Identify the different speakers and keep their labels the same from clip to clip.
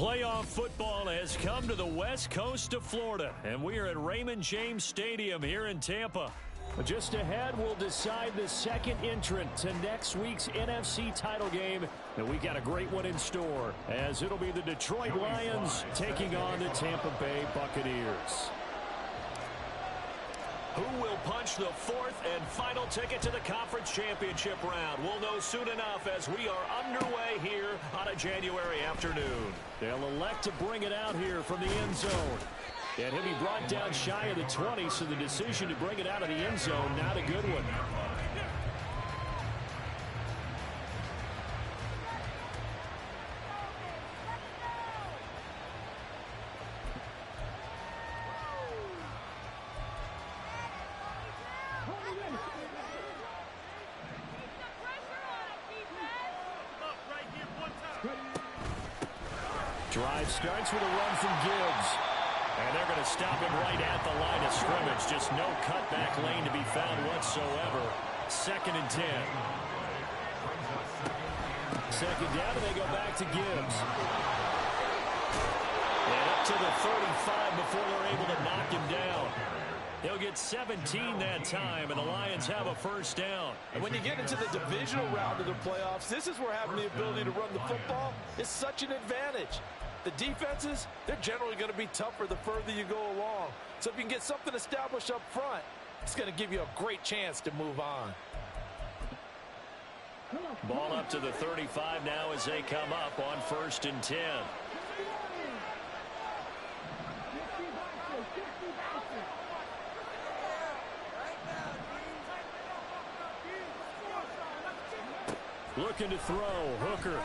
Speaker 1: Playoff football has come to the west coast of Florida, and we are at Raymond James Stadium here in Tampa. Just ahead, we'll decide the second entrant to next week's NFC title game, and we got a great one in store, as it'll be the Detroit Lions taking on the Tampa Bay Buccaneers. Who will punch the fourth and final ticket to the conference championship round? We'll know soon enough as we are underway here on a January afternoon. They'll elect to bring it out here from the end zone. And he'll be brought down shy of the 20, so the decision to bring it out of the end zone, not a good one. Drive starts with a run from Gibbs. And they're going to stop him right at the line of scrimmage. Just no cutback lane to be found whatsoever. 2nd and 10. Second down, and they go back to Gibbs. And up to the 35 before they're able to knock him down. He'll get 17 that time, and the Lions have a first down.
Speaker 2: And when you get into the divisional round of the playoffs, this is where having the ability to run the football is such an advantage. The defenses, they're generally going to be tougher the further you go along. So if you can get something established up front, it's going to give you a great chance to move on.
Speaker 1: Ball up to the 35 now as they come up on 1st and 10. Looking to throw, Hooker.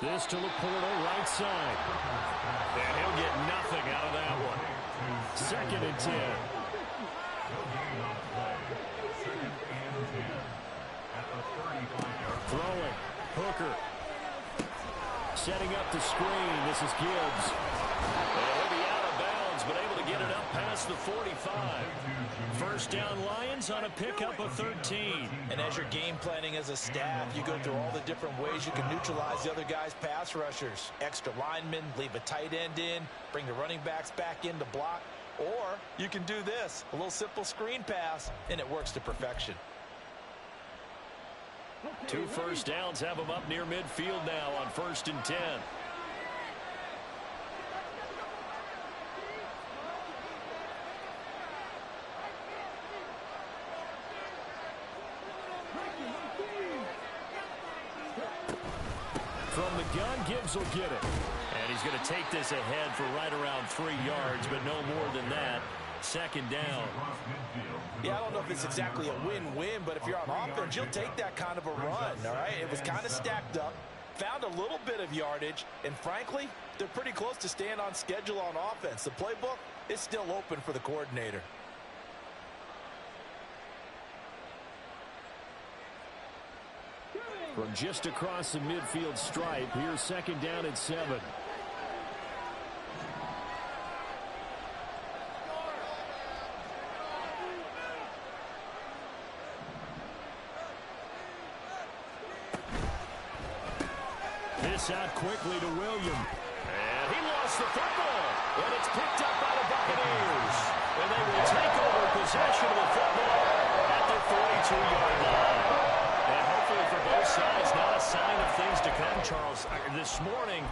Speaker 1: This to Laporta, right side. And he'll get nothing out of that one. 2nd and 10. Throwing, Hooker. Setting up the screen, this is Gibbs. And he'll be out of bounds, but able to get it up past the 45. First down Lions on a pickup of 13.
Speaker 2: And as you're game planning as a staff, you go through all the different ways you can neutralize the other guy's pass rushers. Extra linemen, leave a tight end in, bring the running backs back in to block. Or you can do this, a little simple screen pass, and it works to perfection.
Speaker 1: 2 first downs have them up near midfield now on 1st and 10. From the gun, Gibbs will get it. And he's going to take this ahead for right around 3 yards, but no more than that. 2nd down.
Speaker 2: Yeah, I don't know if it's exactly a win-win, but if you're on offense, you'll take that kind of a run, all right? It was kind of stacked up, found a little bit of yardage, and frankly, they're pretty close to staying on schedule on offense. The playbook is still open for the coordinator.
Speaker 1: From just across the midfield stripe, here's 2nd down and 7. This out quickly to William. And he lost the football. And it's picked up by the Buccaneers. And they will take over possession of the football at the 42-yard line. And hopefully for both sides, not a sign of things to come, Charles. This morning,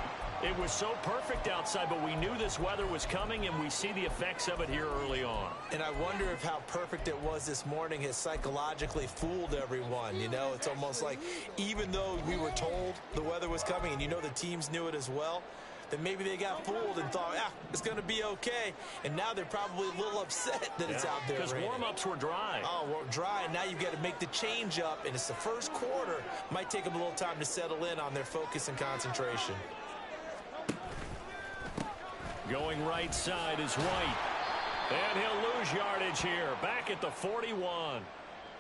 Speaker 1: it was so perfect outside, but we knew this weather was coming, and we see the effects of it here early on.
Speaker 2: And I wonder if how perfect it was this morning has psychologically fooled everyone. You know, it's almost like even though we were told the weather was coming, and you know the teams knew it as well, then maybe they got fooled and thought, it's going to be okay. And now they're probably a little upset that it's out there.
Speaker 1: Because warm-ups were dry.
Speaker 2: Oh, well, dry. And now you've got to make the change up, and it's the first quarter. Might take them a little time to settle in on their focus and concentration.
Speaker 1: Going right side is White. And he'll lose yardage here. Back at the 41.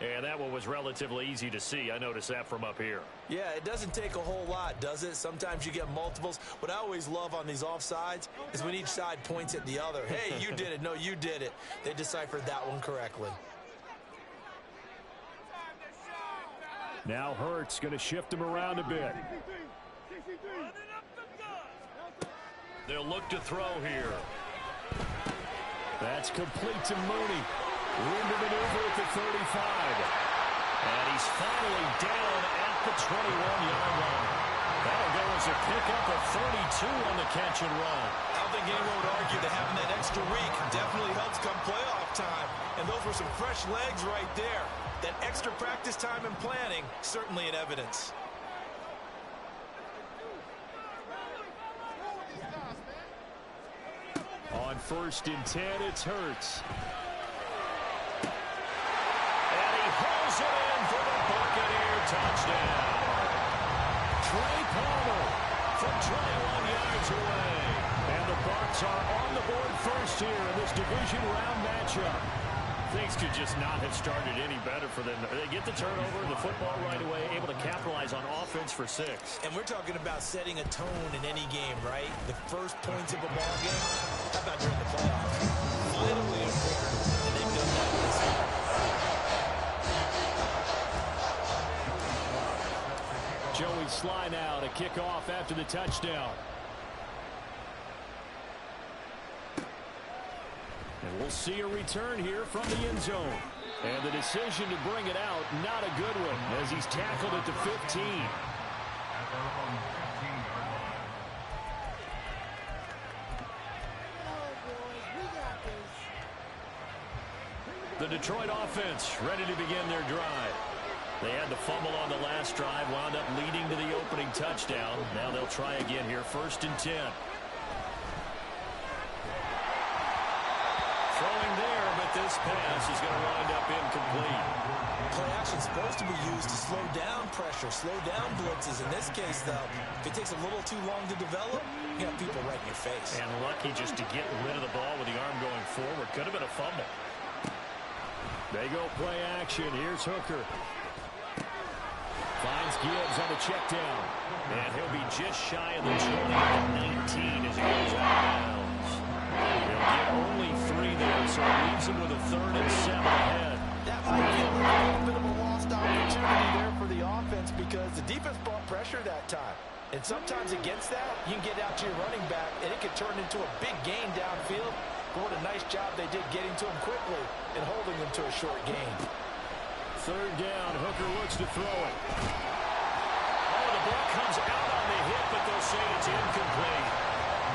Speaker 1: And that one was relatively easy to see. I noticed that from up here.
Speaker 2: Yeah, it doesn't take a whole lot, does it? Sometimes you get multiples. What I always love on these offsides is when each side points at the other. Hey, you did it. No, you did it. They deciphered that one correctly.
Speaker 1: Now Hurts going to shift him around a bit. They'll look to throw here. That's complete to Mooney. Room to maneuver at the 35. And he's finally down at the 21-yard line. That'll go as a pickup of 32 on the catch and run.
Speaker 2: I don't think anyone would argue that having that extra week definitely helps come playoff time. And those were some fresh legs right there. That extra practice time and planning, certainly in evidence.
Speaker 1: On 1st and 10, it's Hurts. And he hauls it in for the Buccaneer touchdown. Trey Palmer from 21 yards away. And the Bucs are on the board first here in this division round matchup. Things could just not have started any better for them. They get the turnover, the football right away, able to capitalize on offense for 6.
Speaker 2: And we're talking about setting a tone in any game, right? The first points of a ball game. How about during the playoffs? Vitally important, and they've done that this year.
Speaker 1: Joey Sly now to kick off after the touchdown. And we'll see a return here from the end zone. And the decision to bring it out, not a good one, as he's tackled at the 15. The Detroit offense ready to begin their drive. They had the fumble on the last drive, wound up leading to the opening touchdown. Now they'll try again here, 1st and 10. Throwing there, but this pass is going to wind up incomplete.
Speaker 2: Play action is supposed to be used to slow down pressure, slow down blitzes. In this case, though, if it takes a little too long to develop, you got people right in your face.
Speaker 1: And lucky just to get rid of the ball with the arm going forward. Could have been a fumble. They go play action. Here's Hooker. Finds Gibbs on the check down. And he'll be just shy of the 20-19 as he goes out of bounds. He'll get only 3 there, so it leaves him with a 3rd and 7 ahead.
Speaker 2: That might feel like a little bit of a lost opportunity there for the offense because the defense brought pressure that time. And sometimes against that, you can get out to your running back, and it could turn into a big gain downfield. But what a nice job they did getting to him quickly and holding him to a short gain.
Speaker 1: 3rd down, Hooker looks to throw it. Oh, the ball comes out on the hit, but they'll say it's incomplete.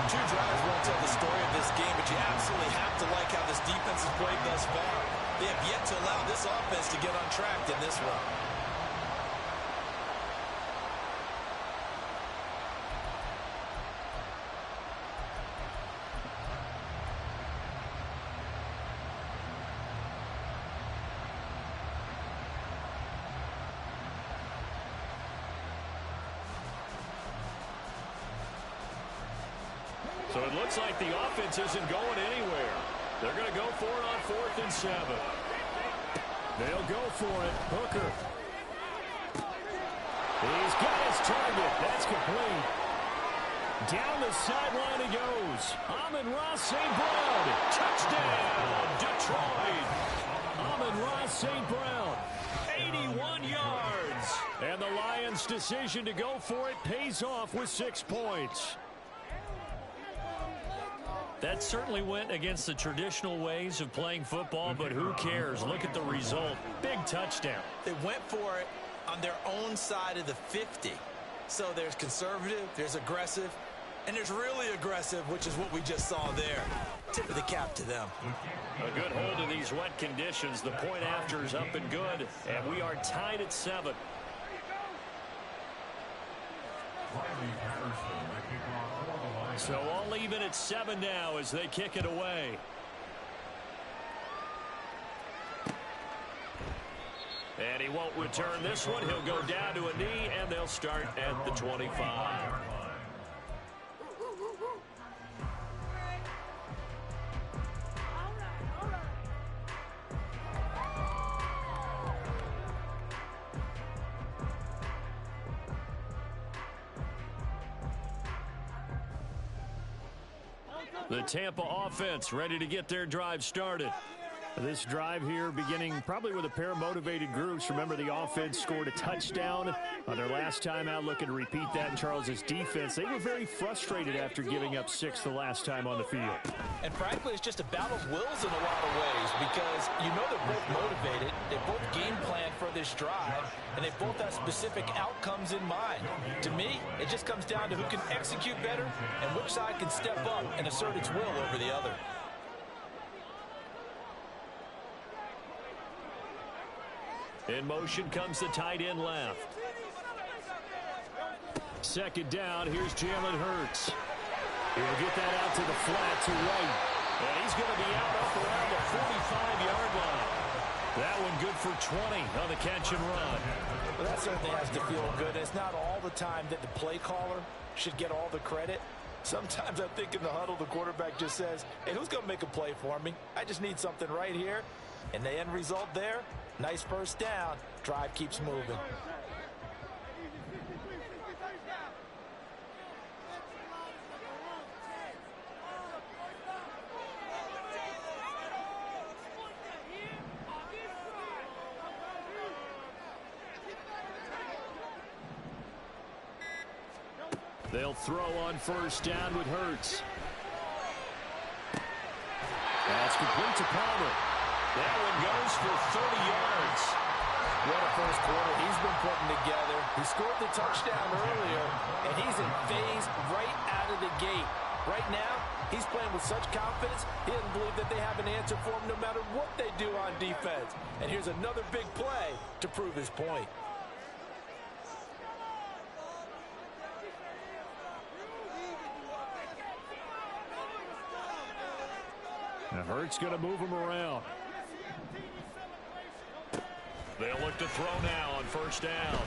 Speaker 2: 2 drives won't tell the story of this game, but you absolutely have to like how this defense has played thus far. They have yet to allow this offense to get on track in this one.
Speaker 1: So it looks like the offense isn't going anywhere. They're going to go for it on 4th and 7. They'll go for it. Hooker. He's got his target. That's complete. Down the sideline he goes. Amon-Ra St. Brown. Touchdown, Detroit. Amon-Ra St. Brown. 81 yards. And the Lions' decision to go for it pays off with 6 points. That certainly went against the traditional ways of playing football, but who cares? Look at the result. Big touchdown.
Speaker 2: They went for it on their own side of the 50. So there's conservative, there's aggressive, and there's really aggressive, which is what we just saw there. Tip of the cap to them.
Speaker 1: A good hold in these wet conditions. The point after is up and good, and we are tied at 7. So all even at 7 now as they kick it away. And he won't return this one. He'll go down to a knee, and they'll start at the 25. The Tampa offense ready to get their drive started. This drive here beginning probably with a pair of motivated groups. Remember, the offense scored a touchdown on their last time out, looking to repeat that in Charles's defense. They were very frustrated after giving up 6 the last time on the field.
Speaker 2: And frankly, it's just a battle of wills in a lot of ways because you know they're both motivated. They both game plan for this drive, and they both have specific outcomes in mind. To me, it just comes down to who can execute better and which side can step up and assert its will over the other.
Speaker 1: In motion comes the tight end left. Second down, here's Jalen Hurts. He'll get that out to the flat to right. And he's going to be out up around the 45-yard line. That one good for 20 on the catch and run.
Speaker 2: Well, that certainly has to feel good. It's not all the time that the play caller should get all the credit. Sometimes I think in the huddle, the quarterback just says, hey, who's going to make a play for me? I just need something right here. And the end result there, nice first down. Drive keeps moving.
Speaker 1: They'll throw on first down with Hurts. That's complete to Palmer. That one goes for 30 yards.
Speaker 2: What a first quarter he's been putting together. He scored the touchdown earlier, and he's in phase right out of the gate. Right now, he's playing with such confidence, he doesn't believe that they have an answer for him no matter what they do on defense. And here's another big play to prove his point.
Speaker 1: Now Hurts going to move him around. They'll look to throw now on first down.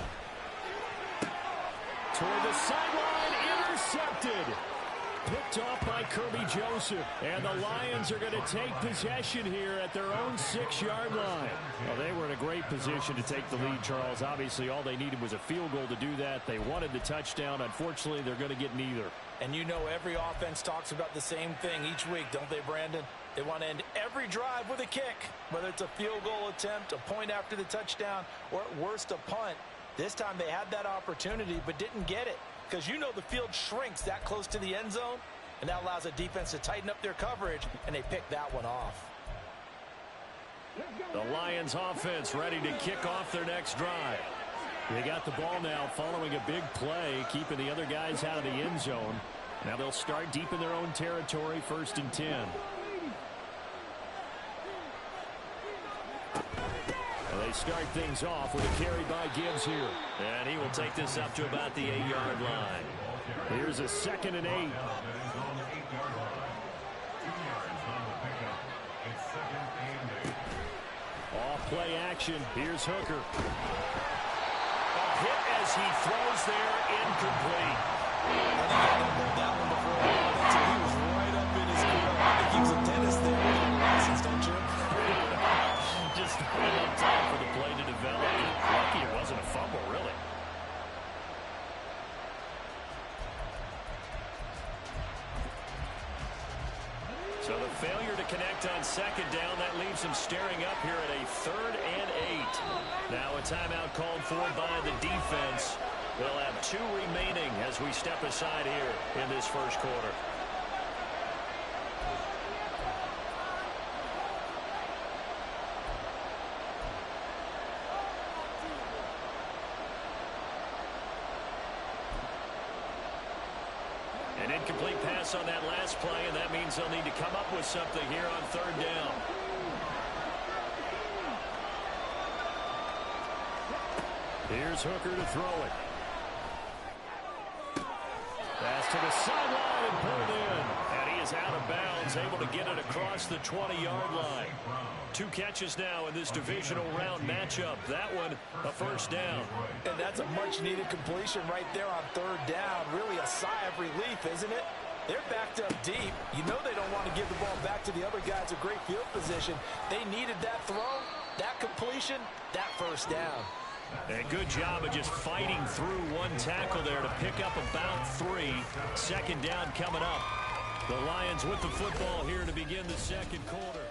Speaker 1: Toward the sideline, intercepted. Picked off by Kirby Joseph. And the Lions are going to take possession here at their own 6-yard line. Well, they were in a great position to take the lead, Charles. Obviously, all they needed was a field goal to do that. They wanted the touchdown. Unfortunately, they're going to get neither.
Speaker 2: And you know every offense talks about the same thing each week, don't they, Brandon? They want to end every drive with a kick, whether it's a field goal attempt, a point after the touchdown, or at worst a punt. This time they had that opportunity but didn't get it because you know the field shrinks that close to the end zone, and that allows a defense to tighten up their coverage, and they pick that one off.
Speaker 1: The Lions offense ready to kick off their next drive. They got the ball now following a big play, keeping the other guys out of the end zone. Now they'll start deep in their own territory, 1st and 10. They start things off with a carry by Gibbs here. And he will take this up to about the 8-yard line. Here's a 2nd and 8. Off play action. Here's Hooker. A hit as he throws there, incomplete.
Speaker 2: That one before he was right up in his grill. I think he was a dentist there with a license, don't you?
Speaker 1: Just right on time for the play to develop. Lucky it wasn't a fumble, really. So the failure to connect on 2nd down, that leaves them staring up here at a 3rd and 8. Now a timeout called for by the defense. They'll have 2 remaining as we step aside here in this first quarter. An incomplete pass on that last play, and that means they'll need to come up with something here on 3rd down. Here's Hooker to throw it. Pass to the sideline and pulled in. And he is out of bounds, able to get it across the 20-yard line. 2 catches now in this divisional round matchup. That one, a first down.
Speaker 2: And that's a much-needed completion right there on 3rd down. Really a sigh of relief, isn't it? They're backed up deep. You know they don't want to give the ball back to the other guys in great field position. They needed that throw, that completion, that first down.
Speaker 1: And good job of just fighting through one tackle there to pick up about 3. 2nd down coming up. The Lions with the football here to begin the 2nd quarter.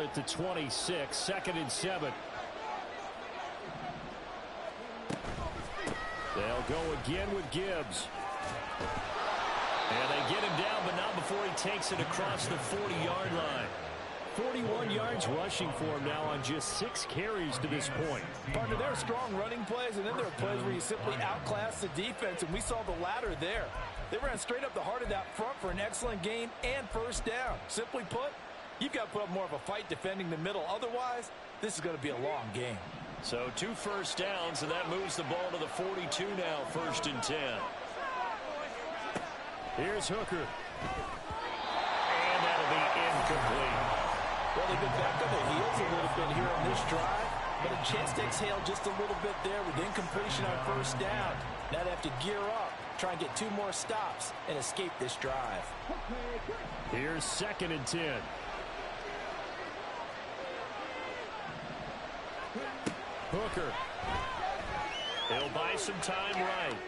Speaker 1: at the 26, 2nd and 7. They'll go again with Gibbs. And they get him down, but not before he takes it across the 40-yard line. 41 yards rushing for him now on just 6 carries to this point.
Speaker 3: Partner, there are strong running plays, and then there are plays where you simply outclass the defense, and we saw the latter there. They ran straight up the heart of that front for an excellent game and first down. Simply put, you've got to put up more of a fight defending the middle. Otherwise, this is going to be a long game.
Speaker 1: So 2 first downs, and that moves the ball to the 42 now, 1st and 10. Here's Hooker. And that'll be incomplete.
Speaker 3: Well, they've been back on their heels a little bit here on this drive, but a chance to exhale just a little bit there with incompletion on first down. Now they have to gear up, try and get 2 more stops, and escape this drive.
Speaker 1: Here's 2nd and 10. Hooker. He'll buy some time right.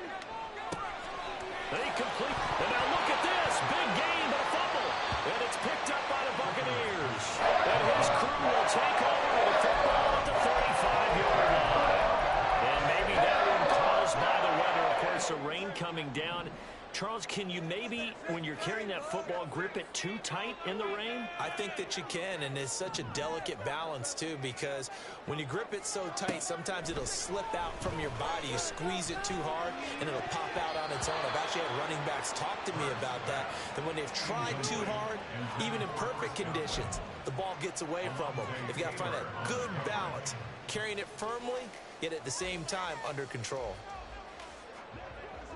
Speaker 1: They complete. And now look at this. Big gain, but a fumble. And it's picked up by the Buccaneers. And his crew will take over with the football at the 35-yard line. And maybe that one caused by the weather. Of course, the rain coming down. Charles, can you maybe, when you're carrying that football, grip it too tight in the rain?
Speaker 2: I think that you can, and it's such a delicate balance, too, because when you grip it so tight, sometimes it'll slip out from your body. You squeeze it too hard, and it'll pop out on its own. I've actually had running backs talk to me about that when they've tried too hard, even in perfect conditions, the ball gets away from them. They've got to find that good balance, carrying it firmly, yet at the same time under control.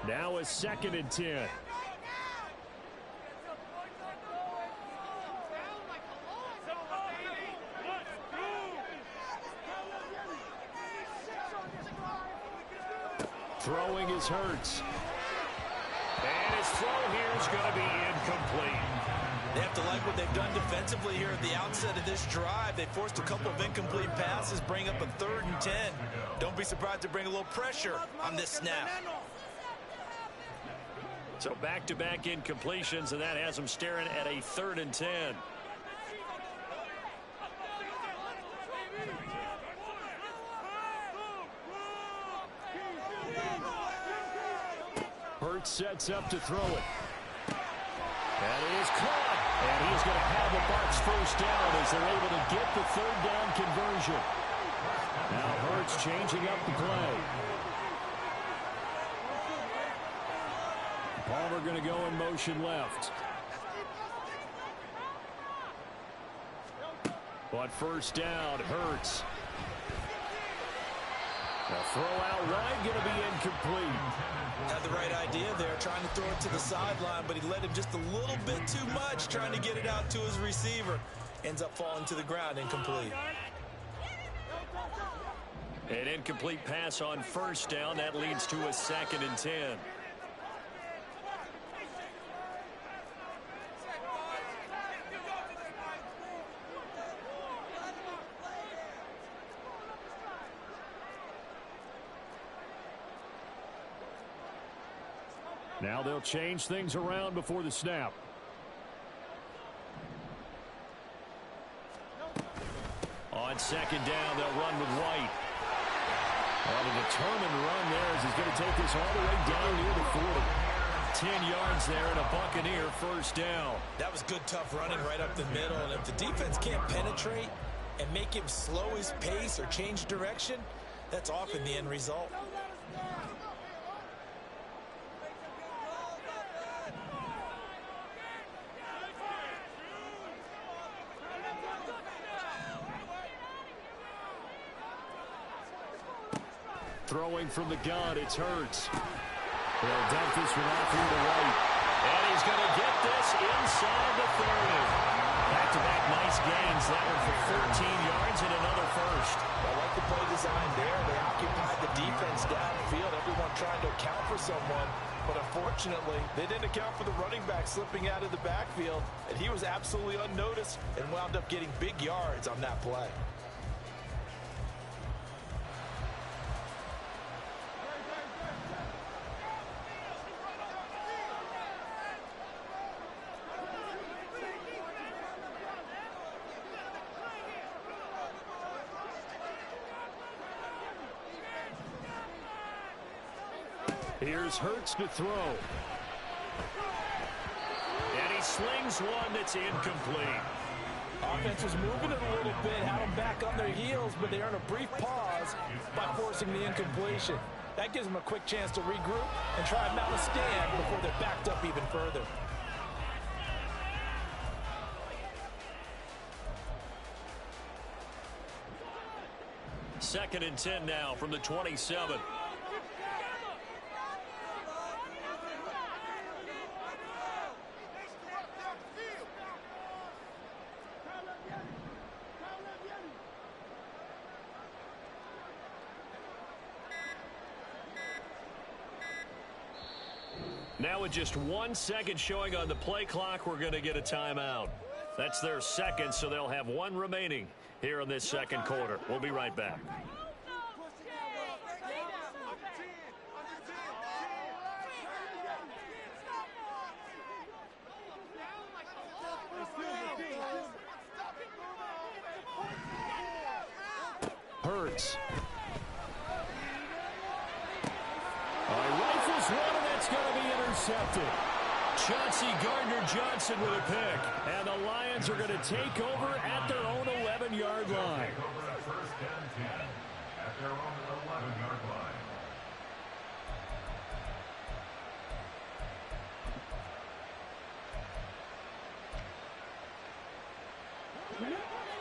Speaker 1: Now a 2nd and 10. Throwing is Hurts. And his throw here is going to be incomplete.
Speaker 2: They have to like what they've done defensively here at the outset of this drive. They forced a couple of incomplete passes, bring up a 3rd and 10. Don't be surprised to bring a little pressure on this snap.
Speaker 1: So back-to-back incompletions, and that has them staring at a 3rd and 10. Hurts sets up to throw it. That is caught. And he's going to have the Bucs first down as they're able to get the 3rd down conversion. Now Hurts changing up the play. Palmer going to go in motion left. But first down, Hurts. The throw out wide going to be incomplete.
Speaker 2: Had the right idea there, trying to throw it to the sideline, but he led him just a little bit too much, trying to get it out to his receiver. Ends up falling to the ground, incomplete.
Speaker 1: An incomplete pass on first down. That leads to a 2nd and 10. Now they'll change things around before the snap. On 2nd down, they'll run with White. On a determined run there as he's going to take this all the way down near the 40. 10 yards there and a Buccaneer first down.
Speaker 2: That was good, tough running right up the middle. And if the defense can't penetrate and make him slow his pace or change direction, that's often the end result.
Speaker 1: Throwing from the gun, it's Hurts. They'll dump this one off here to White. And he's going to get this inside the 30. Back-to-back nice gains. That one for 14 yards and another first.
Speaker 3: I like the play design there. They occupied the defense downfield. Everyone trying to account for someone. But unfortunately, they didn't account for the running back slipping out of the backfield. And he was absolutely unnoticed and wound up getting big yards on that play.
Speaker 1: Here's Hurts to throw. And he slings one that's incomplete.
Speaker 3: Offense was moving it a little bit, had them back on their heels, but they earned a brief pause by forcing the incompletion. That gives them a quick chance to regroup and try and mount a stand before they're backed up even further.
Speaker 1: Second and 10 now from the 27. Now with just 1 second showing on the play clock, we're going to get a timeout. That's their second, so they'll have one remaining here in this second quarter. We'll be right back. Hurts. Rifles one, and that's going to be intercepted. Chauncey Gardner-Johnson with a pick. And the Lions are going to take over at their own 11-yard line.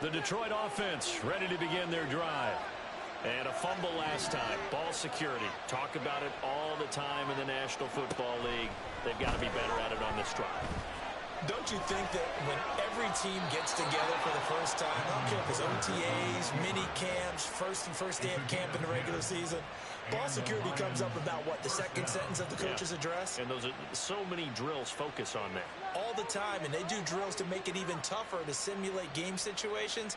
Speaker 1: The Detroit offense ready to begin their drive. And a fumble last time. Ball security. Talk about it all the time in the National Football League. They've got to be better at it on this drive.
Speaker 2: Don't you think that when every team gets together for the first time, I don't care if it's OTAs, mini camps, first day of camp in the regular season, ball security comes up about, what, the second sentence of the coach's address?
Speaker 1: And those are so many drills focus on that.
Speaker 2: All the time, and they do drills to make it even tougher to simulate game situations.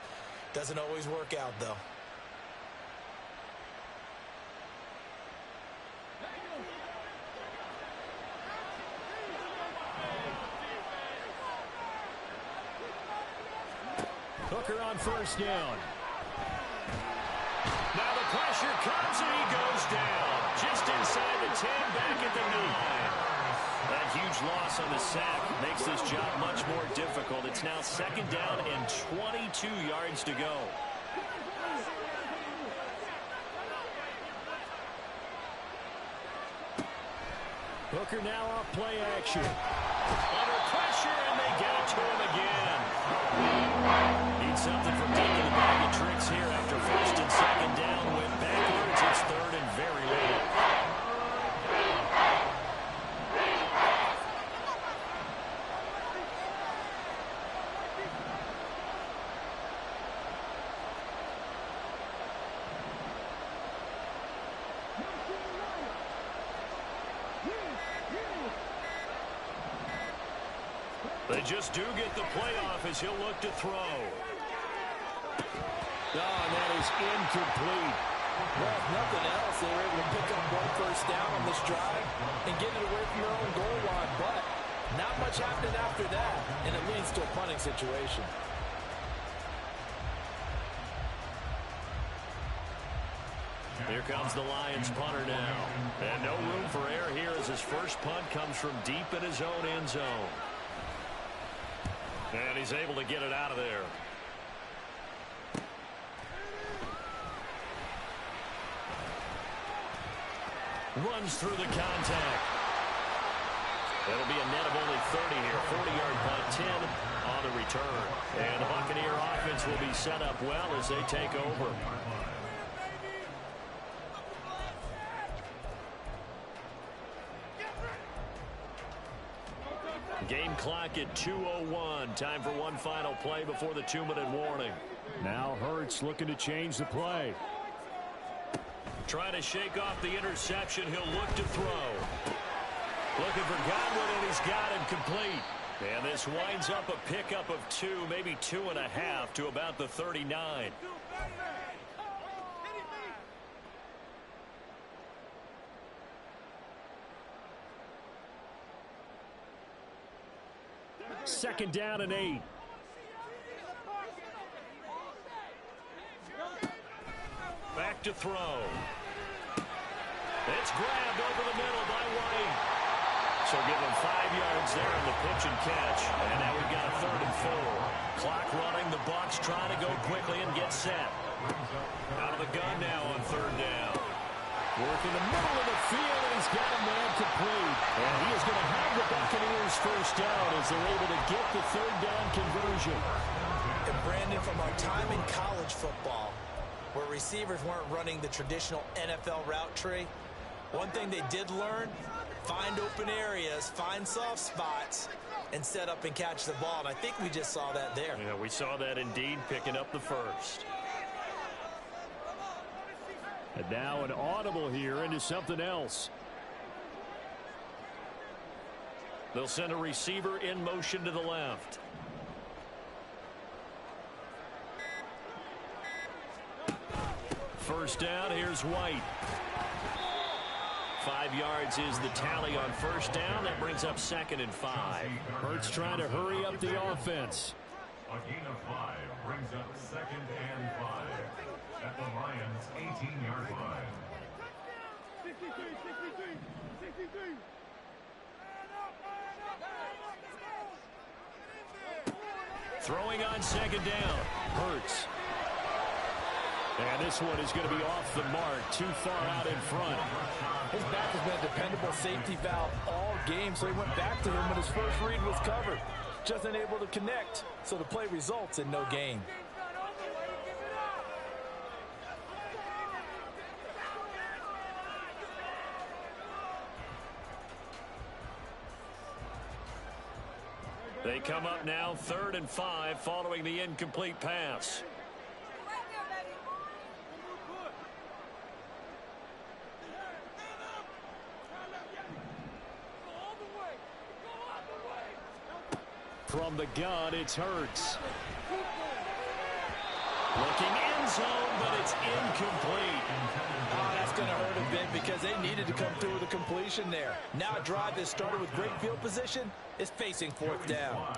Speaker 2: Doesn't always work out, though.
Speaker 1: Hooker on first down. Now the pressure comes and he goes down. Just inside the 10, back at the 9. That huge loss on the sack makes this job much more difficult. It's now second down and 22 yards to go. Hooker now off play action. Under pressure, and they get it to him again. Need something from deep in the bag of tricks here after first and second down. Went backwards. It's third and very late. They just do get the playoff as he'll look to throw. Oh, and that is incomplete.
Speaker 3: Well, if nothing else, they were able to pick up one first down on this drive and get it away from their own goal line. But not much happened after that, and it leads to a punting situation.
Speaker 1: Here comes the Lions punter now. And no room for error here as his first punt comes from deep in his own end zone. And he's able to get it out of there. Runs through the contact. That'll be a net of only 30 here. 40-yard punt, 10 on the return. And the Buccaneer offense will be set up well as they take over. Game clock at 2:01. Time for one final play before the 2-minute warning.
Speaker 4: Now Hurts looking to change the play.
Speaker 1: Trying to shake off the interception. He'll look to throw. Looking for Godwin, and he's got him complete. And this winds up a pickup of 2, maybe 2.5 to about the 39.
Speaker 4: Second down and 8.
Speaker 1: Back to throw. It's grabbed over the middle by White. So give him 5 yards there on the pitch and catch. And now we've got a 3rd and 4. Clock running. The Bucs trying to go quickly and get set. Out of the gun now on 3rd down. Working the middle of the field, and he's got a man complete. And he is going to have the Buccaneers 1st down as they're able to get the 3rd down conversion.
Speaker 2: And Brandon, from our time in college football, where receivers weren't running the traditional NFL route tree, one thing they did learn: find open areas, find soft spots, and set up and catch the ball. And I think we just saw that there.
Speaker 1: Yeah, we saw that indeed, picking up the 1st.
Speaker 4: And now an audible here into something else.
Speaker 1: They'll send a receiver in motion to the left. First down, here's White. 5 yards is the tally on 1st down. That brings up 2nd and 5.
Speaker 4: Hurts trying to hurry up the offense.
Speaker 5: A gain of 5 brings up 2nd and 5 at the Lions' 18-yard line.
Speaker 1: Throwing on 2nd down.
Speaker 4: Hurts. And this one is going to be off the mark, too far out in front.
Speaker 3: His back has been a dependable safety valve all game, so he went back to him when his first read was covered. Just unable to connect, so the play results in no gain.
Speaker 1: They come up now 3rd and 5 following the incomplete pass.
Speaker 4: From the gun, it's Hurts.
Speaker 1: Looking end zone, but it's incomplete.
Speaker 3: Oh, that's going to hurt a bit because they needed to come through with a completion there. Now a drive that started with great field position is facing 4th down.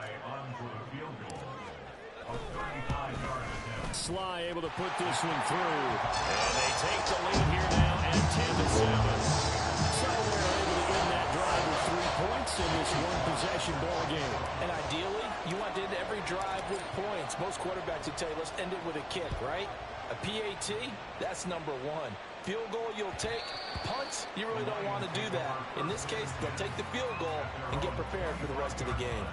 Speaker 4: Sly able to put this one through.
Speaker 1: And they take the lead here now at 10-7.
Speaker 4: So they're able to end that drive with 3 points in this one-possession ball game.
Speaker 3: And ideally, you want to end every drive with points. Most quarterbacks would tell you, let's end it with a kick, right? A PAT, that's number 1. Field goal you'll take. Punts, you really don't want to do that. In this case, they'll take the field goal and get prepared for the rest of the game.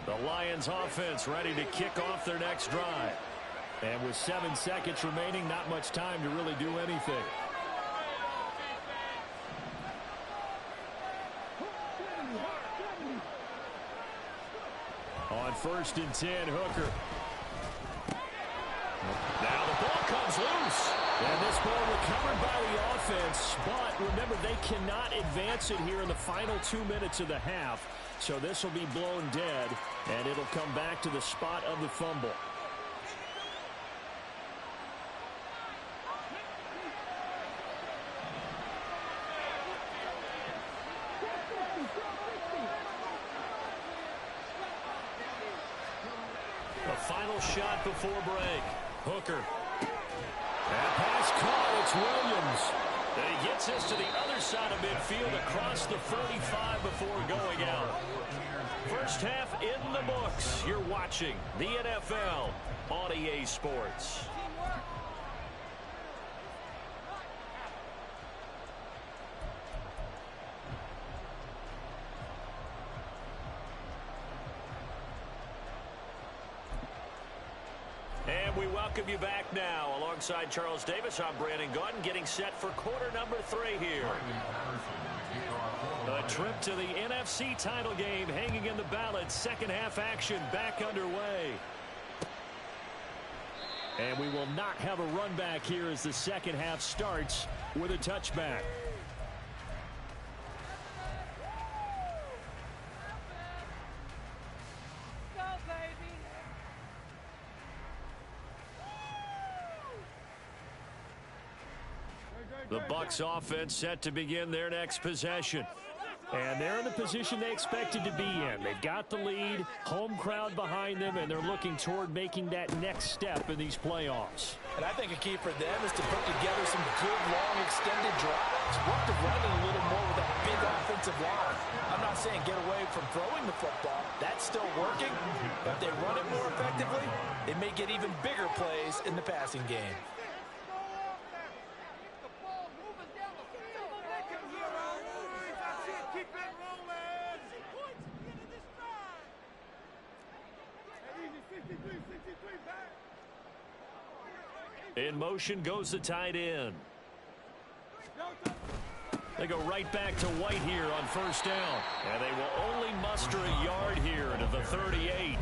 Speaker 1: The Lions offense ready to kick off their next drive.
Speaker 4: And with 7 seconds remaining, not much time to really do anything. On 1st and 10, Hooker.
Speaker 1: Now the ball comes loose.
Speaker 4: And this ball recovered by the offense, but remember, they cannot advance it here in the final 2 minutes of the half. So this will be blown dead, and it'll come back to the spot of the fumble.
Speaker 1: The final shot before break. Hooker.
Speaker 4: That pass caught. It's Williams.
Speaker 1: And he gets us to the other side of midfield across the 45 before going out. First half in the books. You're watching the NFL on EA Sports. And we welcome you back now. Alongside Charles Davis, I'm Brandon Gaudin, getting set for quarter number 3 here. A trip to the NFC title game hanging in the balance. Second half action back underway.
Speaker 4: And we will not have a run back here as the second half starts with a touchback. The Bucs offense set to begin their next possession. And they're in the position they expected to be in. They've got the lead, home crowd behind them, and they're looking toward making that next step in these playoffs.
Speaker 3: And I think a key for them is to put together some good, long, extended drives. Work the running a little more with that big offensive line. I'm not saying get away from throwing the football. That's still working. But if they run it more effectively, they may get even bigger plays in the passing game.
Speaker 4: In motion goes the tight end. They go right back to White here on first down. And they will only muster a yard here to the 38.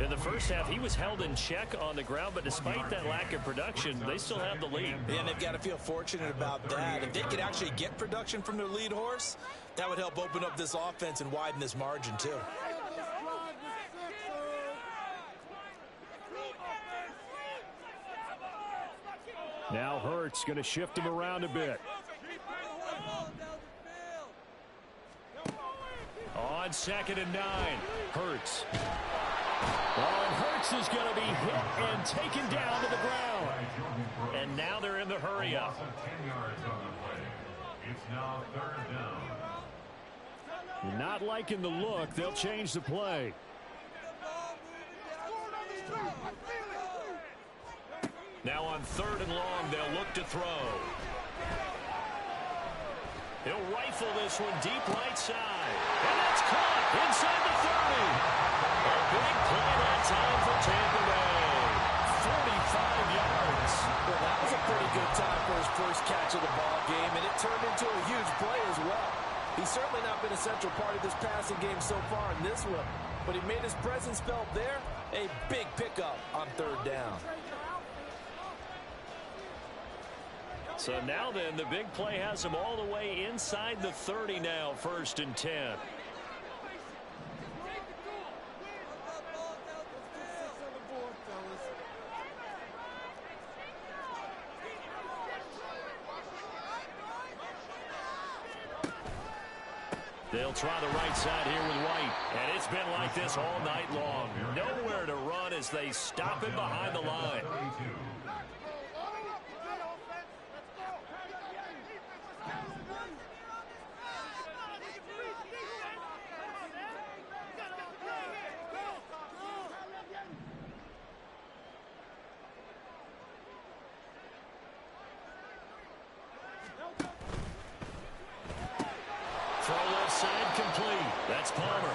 Speaker 4: In the first half, he was held in check on the ground, but despite that lack of production, they still have the lead.
Speaker 2: And they've got to feel fortunate about that. If they could actually get production from their lead horse, that would help open up this offense and widen this margin too.
Speaker 4: Now Hurts going to shift him around a bit. On 2nd and 9, Hurts. And Hurts is going to be hit and taken down to the ground. And now they're in the hurry up.
Speaker 5: 10 yards on the play. It's now 3rd down.
Speaker 4: Not liking the look. They'll change the play. Now on 3rd and long, they'll look to throw. He'll rifle this one deep right side. And that's caught inside the 30. A big play that time for Tampa Bay. 45 yards.
Speaker 3: Well, that was a pretty good time for his first catch of the ball game, and it turned into a huge play as well. He's certainly not been a central part of this passing game so far in this one, but he made his presence felt there. A big pickup on 3rd down.
Speaker 4: So now then, the big play has him all the way inside the 30 now, 1st and 10. They'll try the right side here with White. And it's been like this all night long. Nowhere to run as they stop him behind the line. Throw left side complete. That's Palmer.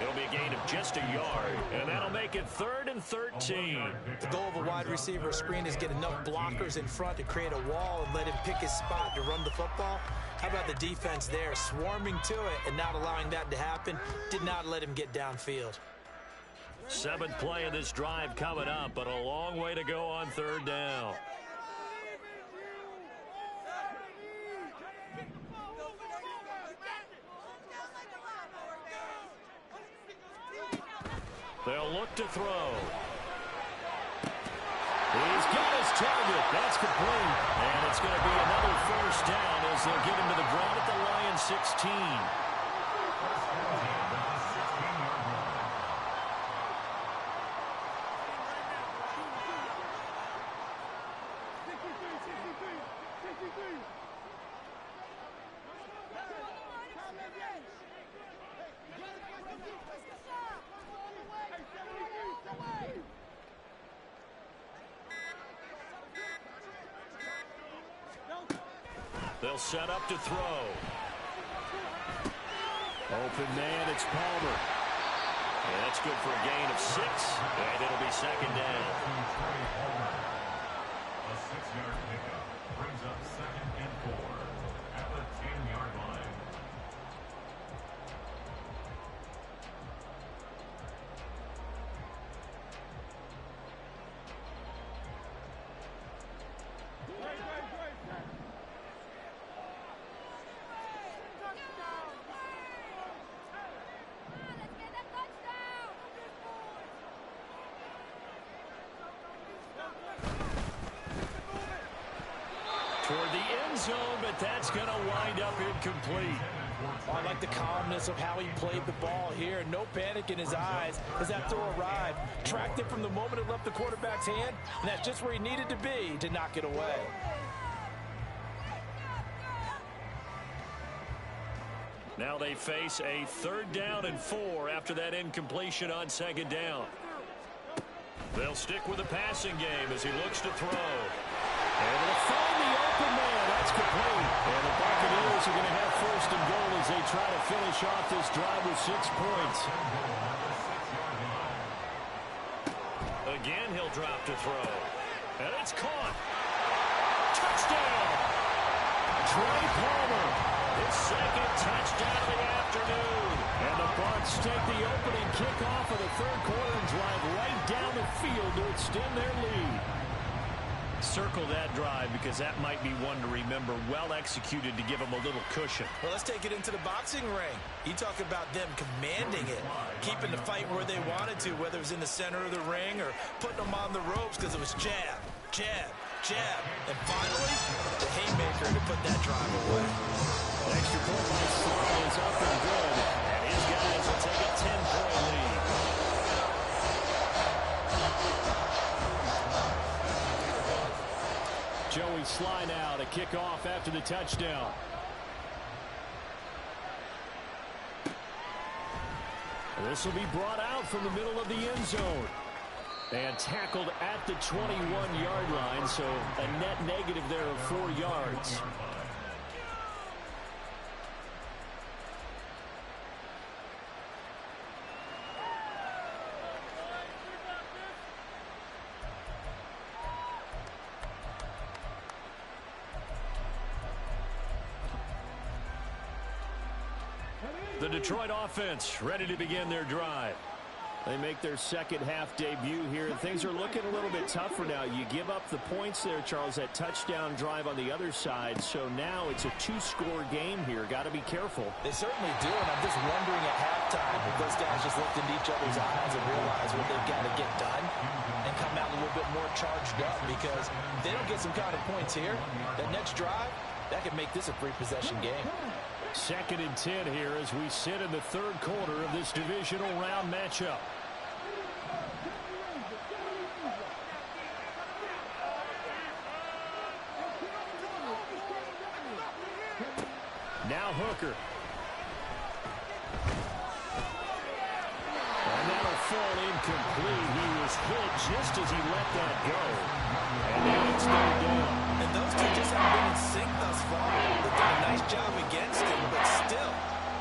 Speaker 4: It'll be a gain of just a yard, and that'll make it 3rd and 13.
Speaker 2: The goal of a wide receiver screen is get enough blockers in front to create a wall and let him pick his spot to run the football. How about the defense there, swarming to it and not allowing that to happen? Did not let him get downfield.
Speaker 4: 7th play of this drive coming up, but a long way to go on 3rd down. They'll look to throw. He's got his target. That's complete. And it's going to be another 1st down as they'll get him to the ground at the Lions 16. They'll set up to throw. Open man, it's Palmer. And that's good for a gain of 6, and it'll be 2nd down.
Speaker 5: A 6-yard pickup brings up 2nd and 4 at the 10-yard line.
Speaker 4: Toward the zone, but that's going to wind up incomplete.
Speaker 3: Oh, I like the calmness of how he played the ball here. No panic in his eyes as that throw arrived. Tracked it from the moment it left the quarterback's hand, and that's just where he needed to be to knock it away.
Speaker 4: Now they face a 3rd down and 4 after that incompletion on 2nd down. They'll stick with the passing game as he looks to throw. And they'll find the open man. That's complete. And the Buccaneers are going to have 1st and goal as they try to finish off this drive with 6 points. Again, he'll drop to throw. And it's caught. Touchdown! Trey Palmer, his 2nd touchdown of the afternoon. And the Bucs take the opening kickoff of the 3rd quarter and drive right down the field to extend their lead. Circle that drive because that might be one to remember. Well executed to give them a little cushion.
Speaker 2: Well, let's take it into the boxing ring. You talk about them commanding it, keeping the fight where they wanted to, whether it was in the center of the ring or putting them on the ropes because it was jab, jab, jab. And finally, the haymaker to put that drive away.
Speaker 4: Extra point by Slaughter is up and good. And his guys will take a 10-point lead. Joey Sly now to kick off after the touchdown. This will be brought out from the middle of the end zone. And tackled at the 21-yard line, so a net negative there of 4 yards. The Detroit offense ready to begin their drive. They make their 2nd half debut here, and things are looking a little bit tougher now. You give up the points there, Charles, that touchdown drive on the other side. So now it's a 2-score game here. Got to be careful.
Speaker 3: They certainly do, and I'm just wondering at halftime if those guys just looked into each other's eyes and realize what they've got to get done and come out a little bit more charged up, because if they don't get some kind of points here, that next drive, that could make this a 3-possession game.
Speaker 4: 2nd and 10 here as we sit in the 3rd quarter of this divisional round matchup. Now Hooker. And that'll fall incomplete. He was hit just as he let that go. And now it's 3rd down.
Speaker 2: And those two just haven't been in sync thus far. They've done a nice job against him, but still,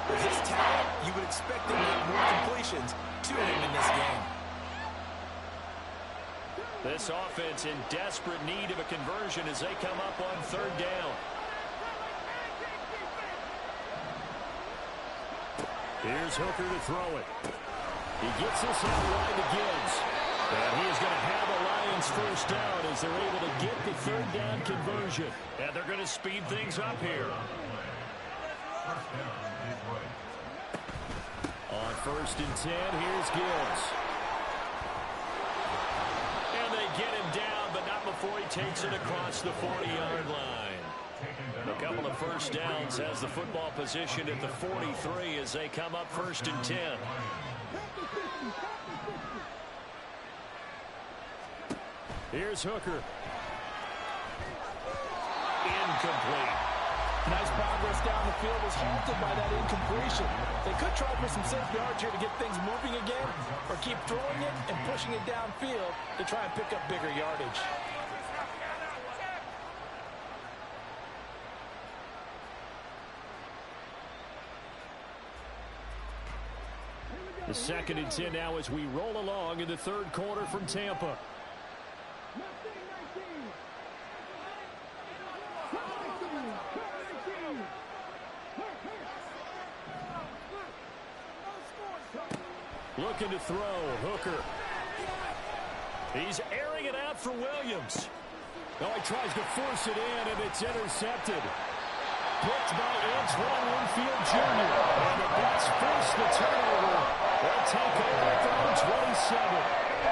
Speaker 2: with his talent, you would expect him to have more completions to him in this game.
Speaker 4: This offense in desperate need of a conversion as they come up on 3rd down. Here's Hooker to throw it. He gets this out wide to Gibbs. And he is going to have a Lions 1st down as they're able to get the 3rd down conversion. And they're going to speed things up here. On 1st and 10, here's Gibbs. And they get him down, but not before he takes it across the 40-yard line. A couple of 1st downs has the football position at the 43 as they come up 1st and 10. Here's Hooker. Incomplete.
Speaker 3: Nice progress down the field was halted by that incompletion. They could try for some safe yards here to get things moving again, or keep throwing it and pushing it downfield to try and pick up bigger yardage.
Speaker 4: The 2nd and 10 now as we roll along in the 3rd quarter from Tampa. Looking to throw, Hooker. He's airing it out for Williams. Oh, he tries to force it in, and it's intercepted. Picked by Antoine Winfield Jr. And the Bucs force the turnover. They'll take over at their own 27.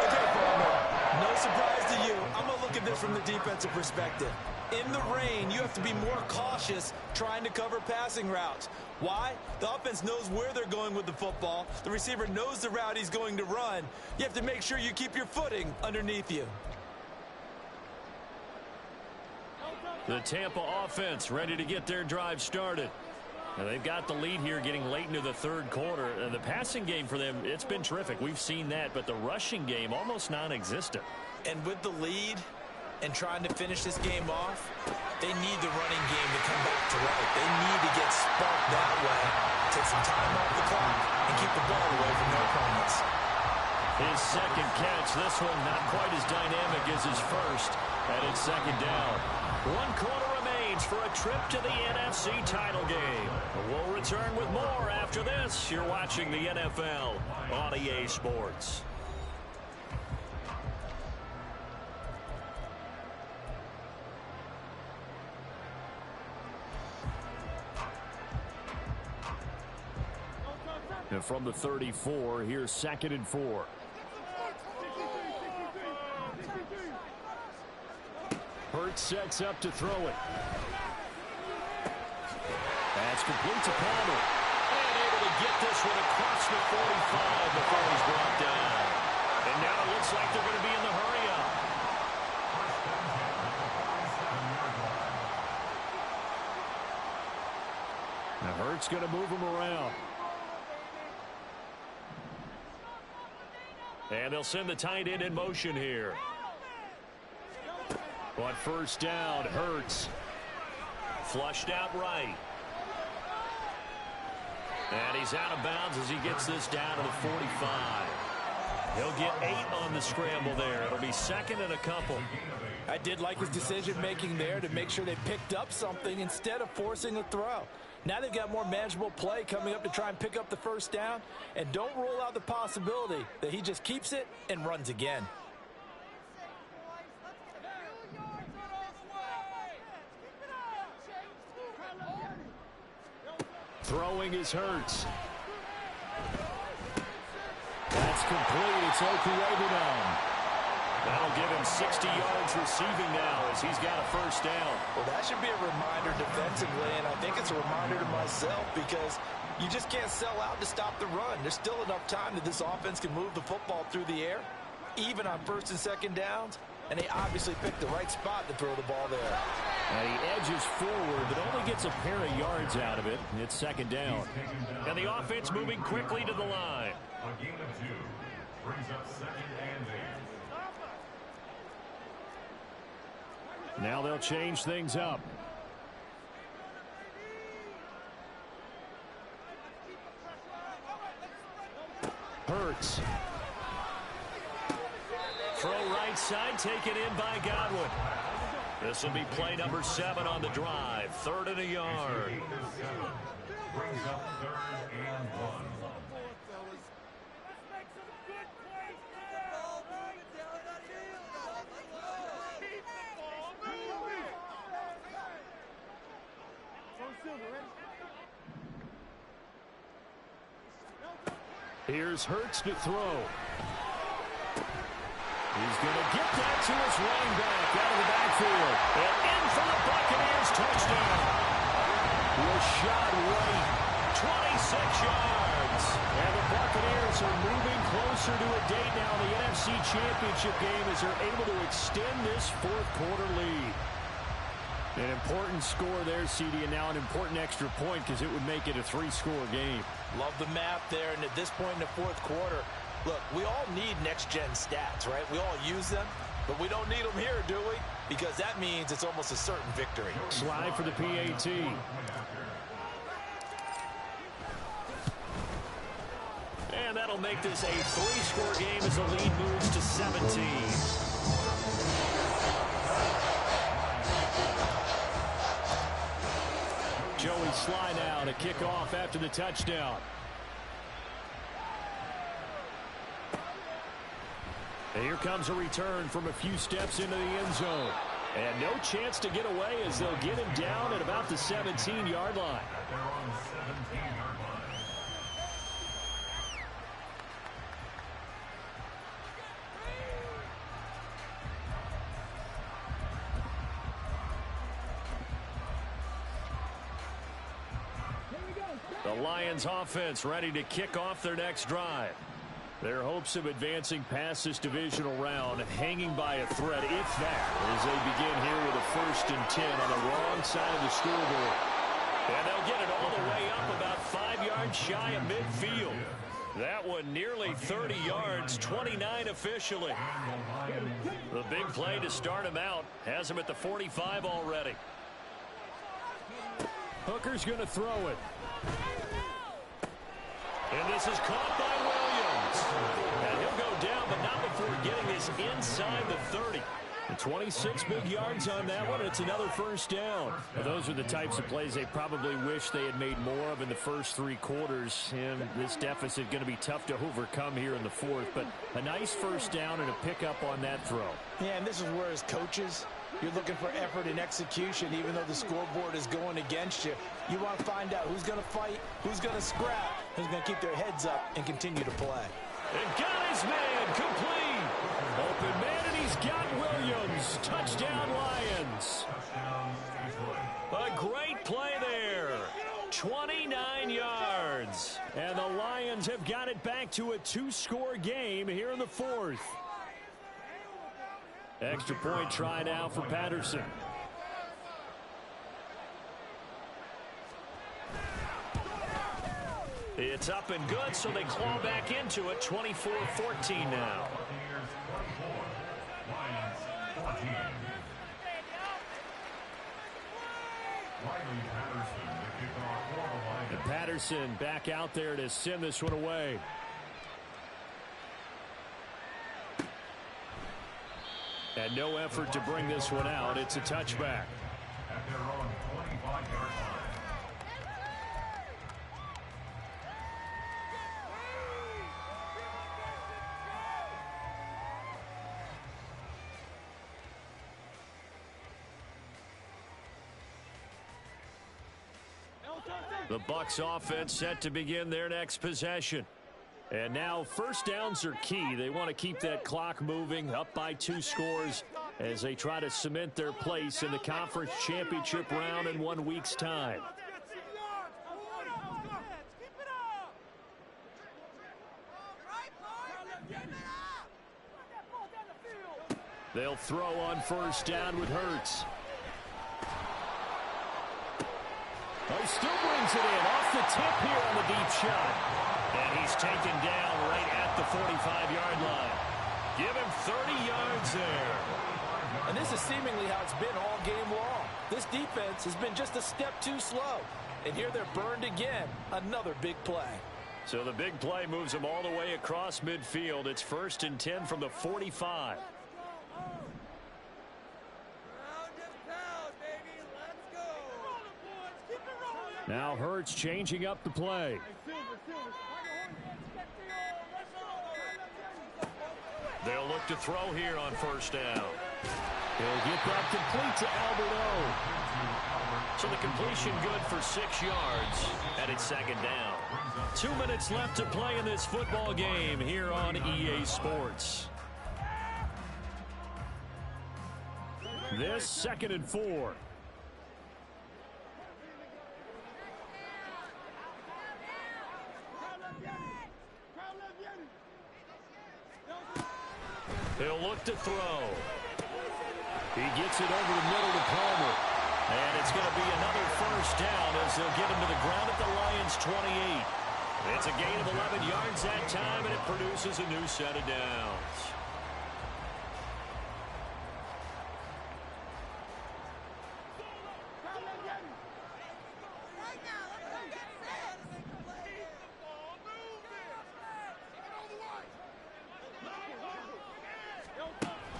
Speaker 2: Okay, Palmer, no surprise to you. I'm going to look at this from the defensive perspective. In the rain, you have to be more cautious trying to cover passing routes. Why? The offense knows where they're going with the football. The receiver knows the route he's going to run. You have to make sure you keep your footing underneath you.
Speaker 4: The Tampa offense ready to get their drive started. Now they've got the lead here getting late into the third quarter. The passing game for them, it's been terrific. We've seen that, but the rushing game almost non-existent.
Speaker 2: And with the lead and trying to finish this game off, they need the running game to come back to life. They need to get sparked that way, take some time off the clock, and keep the ball away from their opponents.
Speaker 4: His second catch, this one not quite as dynamic as his first, and it's second down. 1 quarter remains for a trip to the NFC title game. We'll return with more after this. You're watching the NFL on EA Sports. And from the 34, here's 2nd and 4. Hurts sets up to throw it. That's complete to Palmer.
Speaker 1: And able to get this one across the 45 before he's brought down.
Speaker 4: And now it looks like they're going to be in the hurry-up. Now Hurts going to move him around. And they'll send the tight end in motion here. But first down, Hurts. Flushed out right. And he's out of bounds as he gets this down to the 45. He'll get 8 on the scramble there. It'll be second and a couple.
Speaker 3: I did like his decision-making there to make sure they picked up something instead of forcing a throw. Now they've got more manageable play coming up to try and pick up the first down. And don't rule out the possibility that he just keeps it and runs again.
Speaker 4: Throwing is Hurts. That's complete. It's Okurebunom. That'll give him 60 yards receiving now as he's got a first down.
Speaker 2: Well, that should be a reminder defensively, and I think it's a reminder to myself because you just can't sell out to stop the run. There's still enough time that this offense can move the football through the air, even on first and second downs, and they obviously picked the right spot to throw the ball there.
Speaker 4: And he edges forward, but only gets a pair of yards out of it. It's second down. And the offense moving quickly to the line.
Speaker 5: A gain of 2 brings up 2nd and 8.
Speaker 4: Now they'll change things up. Hurts. Throw right side, taken in by Godwin. This will be play number 7 on the drive. 3rd and a yard.
Speaker 5: Brings up 3rd and 1.
Speaker 4: Here's Hurts to throw. He's going to get that to his running back out of the backfield. And in for the Buccaneers touchdown. Rashad White, 26 yards. And the Buccaneers are moving closer to a date now in the NFC Championship game as they're able to extend this 4th quarter lead. An important score there, CD, and now an important extra point because it would make it a 3-score game.
Speaker 2: Love the math there, and at this point in the 4th quarter, look, we all need next-gen stats, right? We all use them, but we don't need them here, do we? Because that means it's almost a certain victory.
Speaker 4: Slide for the PAT. And that'll make this a 3-score game as the lead moves to 17. Joey Sly now to kick off after the touchdown. And here comes a return from a few steps into the end zone. And no chance to get away as they'll get him down at about the 17-yard line.
Speaker 5: They're on the 17-yard line.
Speaker 4: The Lions offense ready to kick off their next drive. Their hopes of advancing past this divisional round hanging by a thread, if that, as they begin here with a 1st and 10 on the wrong side of the scoreboard. And they'll get it all the way up about 5 yards shy of midfield. That one nearly 30 yards, 29 officially. The big play to start him out has him at the 45 already. Hooker's going to throw it. And this is caught by Williams. And he'll go down, but not before getting this inside the 30. 26 big yards on that one. It's another 1st down. Well, those are the types of plays they probably wish they had made more of in the first 3 quarters. And this deficit going to be tough to overcome here in the 4th. But a nice 1st down and a pickup on that throw.
Speaker 3: Yeah, and this is where as coaches, you're looking for effort and execution. Even though the scoreboard is going against you, you want to find out who's going to fight, who's going to scrap, who's going to keep their heads up and continue to play.
Speaker 4: And got his man complete. Open man, and he's got Williams. Touchdown, Lions. A great play there. 29 yards. And the Lions have got it back to a 2-score game here in the 4th. Extra point try now for Patterson. It's up and good, so they claw back into it. 24-14 now. And Patterson back out there to send this one away. And no effort to bring this one out. It's a touchback.
Speaker 5: At their own 25-yard line.
Speaker 4: The Bucs offense set to begin their next possession. And now 1st downs are key. They want to keep that clock moving, up by 2 scores as they try to cement their place in the conference championship round in 1 week's time. They'll throw on 1st down with Hurts. He still brings it in off the tip here on the deep shot. And he's taken down right at the 45-yard line. Give him 30 yards there.
Speaker 3: And this is seemingly how it's been all game long. This defense has been just a step too slow. And here they're burned again. Another big play.
Speaker 4: So the big play moves them all the way across midfield. It's 1st and 10 from the 45. Now Hurts changing up the play. They'll look to throw here on 1st down. He'll get that complete to Albert O. So the completion good for 6 yards, and it's 2nd down. 2 minutes left to play in this football game here on EA Sports. This 2nd and 4. He'll look to throw. He gets it over the middle to Palmer. And it's going to be another 1st down as they'll get him to the ground at the Lions' 28. It's a gain of 11 yards that time, and it produces a new set of downs.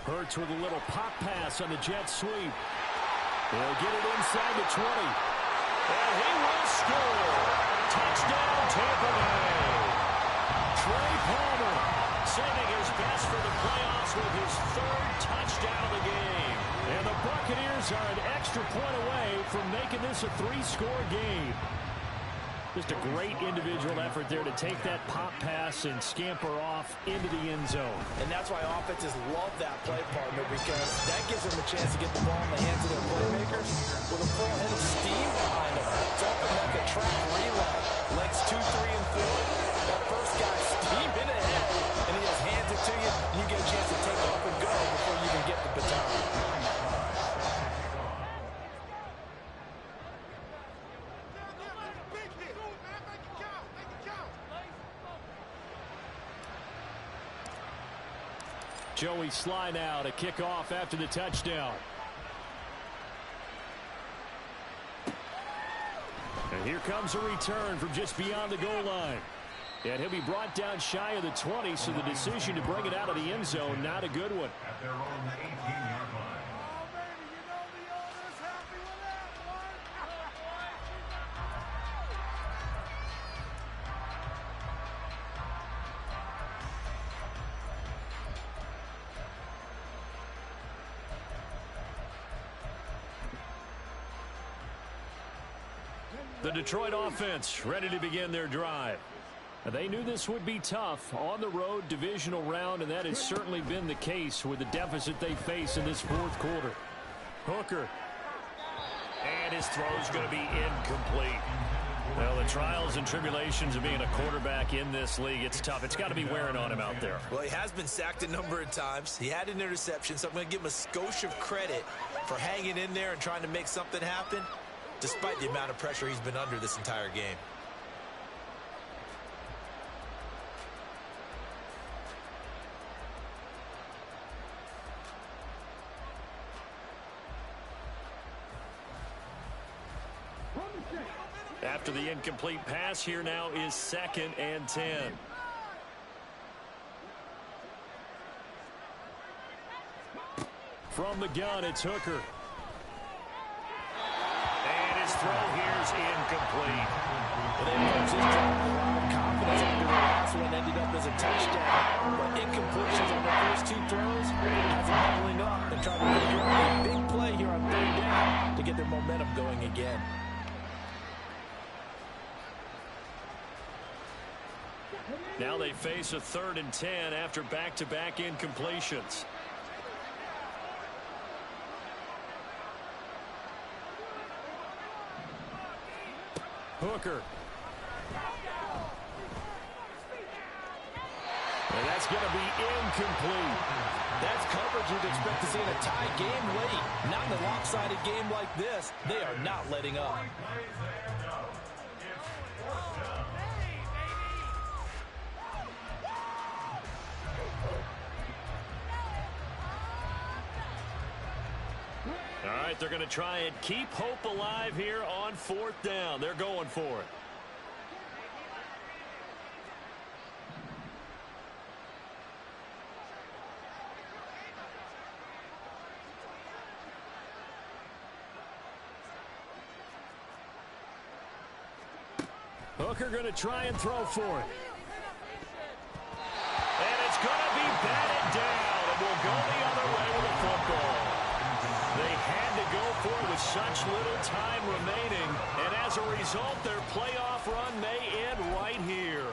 Speaker 4: Hurts with a little pop pass on the jet sweep. He'll get it inside the 20. And he will score. Touchdown, Tampa Bay. Trey Palmer saving his best for the playoffs with his 3rd touchdown of the game. And the Buccaneers are an extra point away from making this a 3-score game. Just a great individual effort there to take that pop pass and scamper off into the end zone.
Speaker 3: And that's why offenses love that play partner, because that gives them a chance to get the ball in the hands of their playmakers with a full head of steam behind them. It's often like a track relay. Legs 2, 3, and 4. That first guy steaming ahead, and he just hands it to you, and you get a chance to take off and go before you even get the baton.
Speaker 4: Joey Sly now to kick off after the touchdown. And here comes a return from just beyond the goal line. And he'll be brought down shy of the 20, so the decision to bring it out of the end zone, not a good one.
Speaker 5: At their own 18-yard line.
Speaker 4: The Detroit offense ready to begin their drive. They knew this would be tough on the road divisional round, and that has certainly been the case with the deficit they face in this fourth quarter. Hooker.
Speaker 1: And his throw's going to be incomplete. Well, the trials and tribulations of being a quarterback in this league, it's tough. It's got to be wearing on him out there.
Speaker 2: Well, he has been sacked a number of times. He had an interception, so I'm going to give him a skosh of credit for hanging in there and trying to make something happen, despite the amount of pressure he's been under this entire game.
Speaker 1: After the incomplete pass, here now is 2nd and 10.
Speaker 4: From the gun, it's Hooker.
Speaker 1: And his throw here's incomplete.
Speaker 3: Well, they approached this drive with a lot of confidence after the last one ended up as a touchdown. But incompletions on the first 2 throws has them doubling up and trying to figure out a big play here on 3rd down to get their momentum going again.
Speaker 4: Now they face a 3rd and 10 after back-to-back incompletions. Hooker. And that's going to be incomplete.
Speaker 3: That's coverage you'd expect to see in a tie game late. Not in a lopsided game like this. They are not letting up.
Speaker 4: All right, they're going to try and keep hope alive here on 4th down. They're going for it. Hooker going to try and throw for it.
Speaker 1: And it's going to be batted down, and will go the other way with the football. They had to go for it with such little time remaining, and as a result, their playoff run may end right here.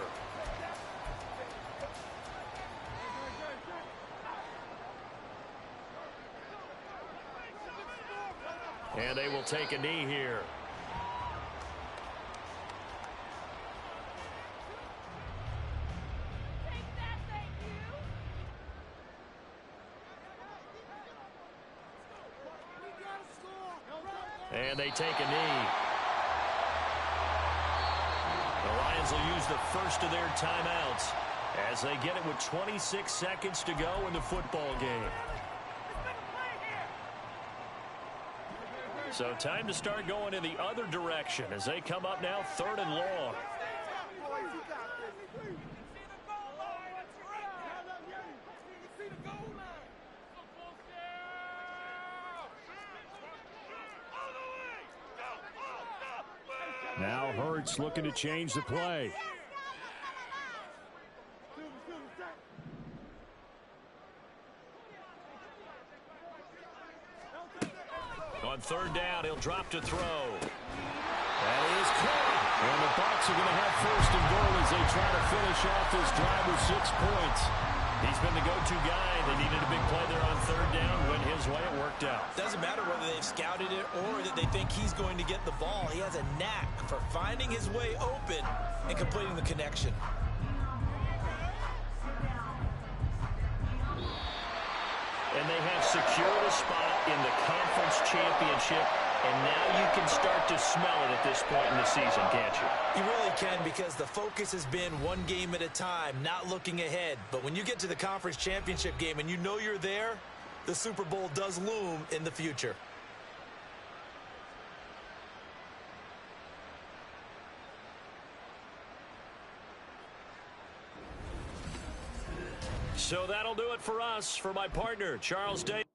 Speaker 4: And they will take a knee here. And they take a knee. The Lions will use the first of their timeouts as they get it with 26 seconds to go in the football game. So time to start going in the other direction as they come up now 3rd and long. Now Hurts looking to change the play. On 3rd down, he'll drop to throw. That is caught. And the Bucs are going to have first and goal as they try to finish off this drive with 6 points. He's been the go-to guy. They needed a big play there on third down. Went his way. It worked out.
Speaker 2: Doesn't matter whether they've scouted it or that they think he's going to get the ball. He has a knack for finding his way open and completing the connection.
Speaker 4: And they have secured a spot in the conference championship. And now you can start to smell it at this point in the season, can't you?
Speaker 2: You really can, because the focus has been one game at a time, not looking ahead. But when you get to the conference championship game and you know you're there, the Super Bowl does loom in the future.
Speaker 4: So that'll do it for us. For my partner, Charles Day.